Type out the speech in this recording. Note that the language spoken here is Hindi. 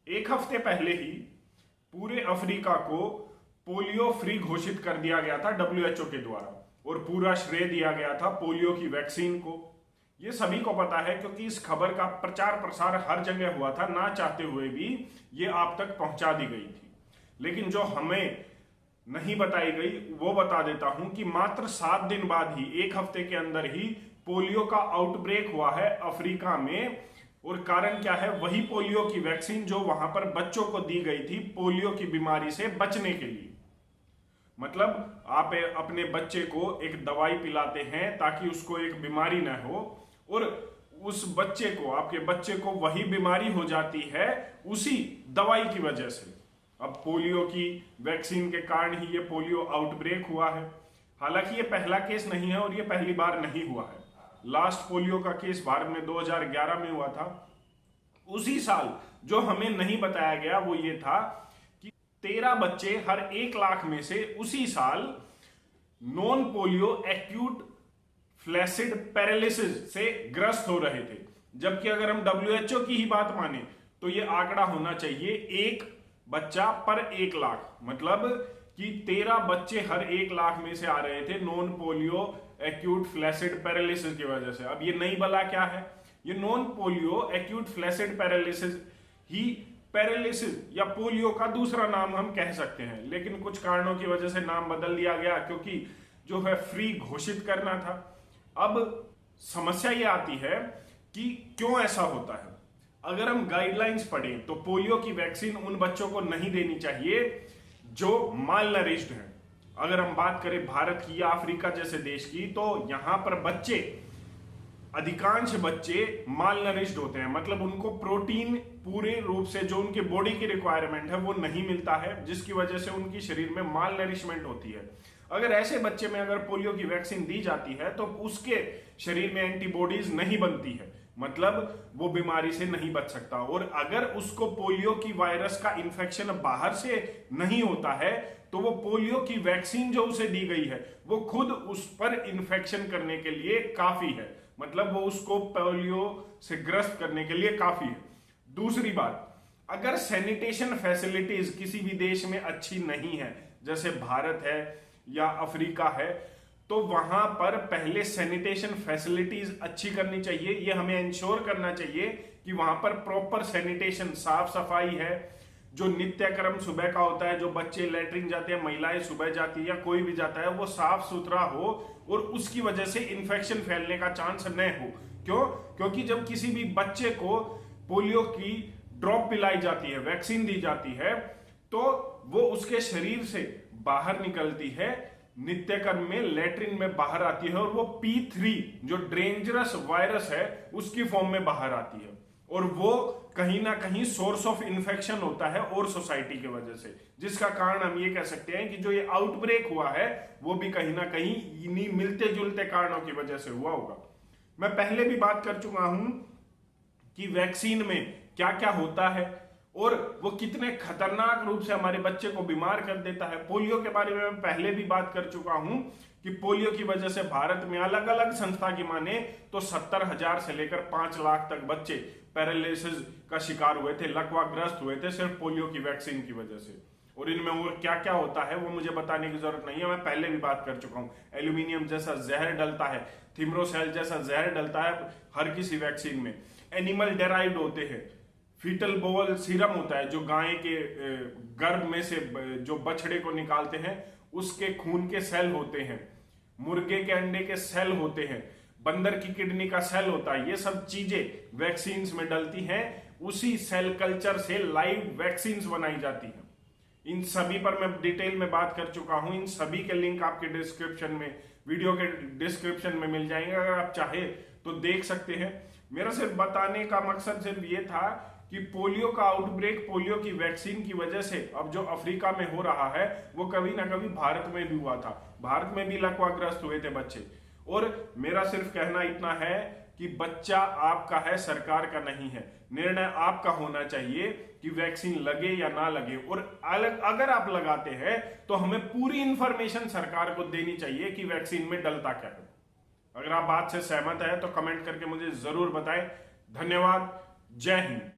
एक हफ्ते पहले ही पूरे अफ्रीका को पोलियो फ्री घोषित कर दिया गया था डब्ल्यूएचओ के द्वारा, और पूरा श्रेय दिया गया था पोलियो की वैक्सीन को। ये सभी को पता है क्योंकि इस खबर का प्रचार प्रसार हर जगह हुआ था, ना चाहते हुए भी ये आप तक पहुंचा दी गई थी। लेकिन जो हमें नहीं बताई गई वो बता देता हूं कि मात्र 7 दिन बाद ही, एक हफ्ते के अंदर ही पोलियो का आउटब्रेक हुआ है अफ्रीका में। और कारण क्या है? वही पोलियो की वैक्सीन जो वहां पर बच्चों को दी गई थी पोलियो की बीमारी से बचने के लिए। मतलब आप अपने बच्चे को एक दवाई पिलाते हैं ताकि उसको एक बीमारी न हो, और उस बच्चे को, आपके बच्चे को वही बीमारी हो जाती है उसी दवाई की वजह से। अब पोलियो की वैक्सीन के कारण ही ये पोलियो आउटब्रेक हुआ है। हालांकि ये पहला केस नहीं है और ये पहली बार नहीं हुआ है। लास्ट पोलियो का केस भारत में 2011 में हुआ था। उसी साल जो हमें नहीं बताया गया वो ये था कि 13 बच्चे हर 1 लाख में से उसी साल non polio acute flaccid paralysis से ग्रस्त हो रहे थे। जबकि अगर हम डब्ल्यूएचओ की ही बात माने तो ये आंकड़ा होना चाहिए 1 बच्चा पर 1 लाख, मतलब कि 13 बच्चे हर 1 लाख में से आ रहे थे non polio acute flaccid paralysis की वजह से। अब ये नई बला क्या है? ये non polio acute flaccid paralysis ही पैरालिसिस या पोलियो का दूसरा नाम हम कह सकते हैं, लेकिन कुछ कारणों की वजह से नाम बदल दिया गया क्योंकि जो है फ्री घोषित करना था। अब समस्या ये आती है कि क्यों ऐसा होता है। अगर हम गाइडलाइंस पढ़ें तो पोलियो की वैक्सीन उन बच्चों को नहीं देनी चाहिए जो माल नरिश्ड हैं। अगर हम बात करें भारत की या अफ्रीका जैसे देश की, तो यहां पर बच्चे, अधिकांश बच्चे माल नरिश्ड होते हैं, मतलब उनको प्रोटीन पूरे रूप से जो उनके बॉडी की रिक्वायरमेंट है वो नहीं मिलता है, जिसकी वजह से उनकी शरीर में माल नरिशमेंट होती है। अगर ऐसे बच्चे में अगर पोलियो की वैक्सीन दी जाती है तो उसके शरीर में एंटीबॉडीज नहीं बनती है, मतलब वो बीमारी से नहीं बच सकता। और अगर उसको पोलियो की वायरस का इंफेक्शन बाहर से नहीं होता है तो वो पोलियो की वैक्सीन जो उसे दी गई है वो खुद उस पर इंफेक्शन करने के लिए काफी है, मतलब वो उसको पोलियो से ग्रस्त करने के लिए काफी है। दूसरी बात, अगर सैनिटेशन फैसिलिटीज किसी भी देश में अच्छी नहीं है, जैसे भारत है या अफ्रीका है, तो वहां पर पहले सैनिटेशन फैसिलिटीज अच्छी करनी चाहिए। ये हमें इंश्योर करना चाहिए कि वहां पर प्रॉपर सैनिटेशन, साफ सफाई है, जो नित्यक्रम सुबह का होता है, जो बच्चे लैट्रिन जाते हैं, महिलाएं सुबह जाती है या कोई भी जाता है, वो साफ सुथरा हो और उसकी वजह से इंफेक्शन फैलने का चांस न हो। क्यों? क्योंकि जब किसी भी बच्चे को पोलियो की ड्रॉप पिलाई जाती है, वैक्सीन दी जाती है, तो वो उसके शरीर से बाहर निकलती है, नित्यक्रम में लैट्रिन में बाहर आती है, और वो P3 जो डेंजरस वायरस है उसकी फॉर्म में बाहर आती है, और वो कहीं ना कहीं सोर्स ऑफ इन्फेक्शन होता है और सोसाइटी की वजह से, जिसका कारण हम ये कह सकते हैं कि जो ये आउटब्रेक हुआ है वो भी कहीं ना कहीं इन्हीं मिलते जुलते कारणों की वजह से हुआ होगा। मैं पहले भी बात कर चुका हूं कि वैक्सीन में क्या क्या होता है और वो कितने खतरनाक रूप से हमारे बच्चे को बीमार कर देता है। पोलियो के बारे में मैं पहले भी बात कर चुका हूं कि पोलियो की वजह से भारत में अलग अलग संस्था की माने तो 70,000 से लेकर 5 लाख तक बच्चे पैरालिसिस का शिकार हुए थे, लकवाग्रस्त हुए थे, सिर्फ पोलियो की वैक्सीन की वजह से। और इनमें और क्या क्या होता है वो मुझे बताने की जरूरत नहीं है, मैं पहले भी बात कर चुका हूं। एल्यूमिनियम जैसा जहर डलता है, थिम्रोसेल जैसा जहर डलता है हर किसी वैक्सीन में। एनिमल डेराइव्ड होते हैं, फीटल बोवल सीरम होता है जो गाय के गर्भ में से जो बछड़े को निकालते हैं उसके खून के सेल होते हैं, मुर्गे के अंडे के सेल होते हैं, बंदर की किडनी का सेल होता है। ये सब चीजें वैक्सीन्स में डलती हैं, उसी सेल कल्चर से लाइव वैक्सीन्स बनाई जाती हैं। इन सभी पर मैं डिटेल में बात कर चुका हूं, इन सभी के लिंक आपके डिस्क्रिप्शन में, वीडियो के डिस्क्रिप्शन में मिल जाएंगे, अगर आप चाहे तो देख सकते हैं। मेरा सिर्फ बताने का मकसद सिर्फ ये था कि पोलियो का आउटब्रेक पोलियो की वैक्सीन की वजह से अब जो अफ्रीका में हो रहा है वो कभी ना कभी भारत में भी हुआ था। भारत में भी लकवाग्रस्त हुए थे बच्चे। और मेरा सिर्फ कहना इतना है कि बच्चा आपका है, सरकार का नहीं है। निर्णय आपका होना चाहिए कि वैक्सीन लगे या ना लगे, और अगर आप लगाते हैं तो हमें पूरी इंफॉर्मेशन सरकार को देनी चाहिए कि वैक्सीन में डलता क्या है। अगर आप बात से सहमत है तो कमेंट करके मुझे जरूर बताएं। धन्यवाद। जय हिंद।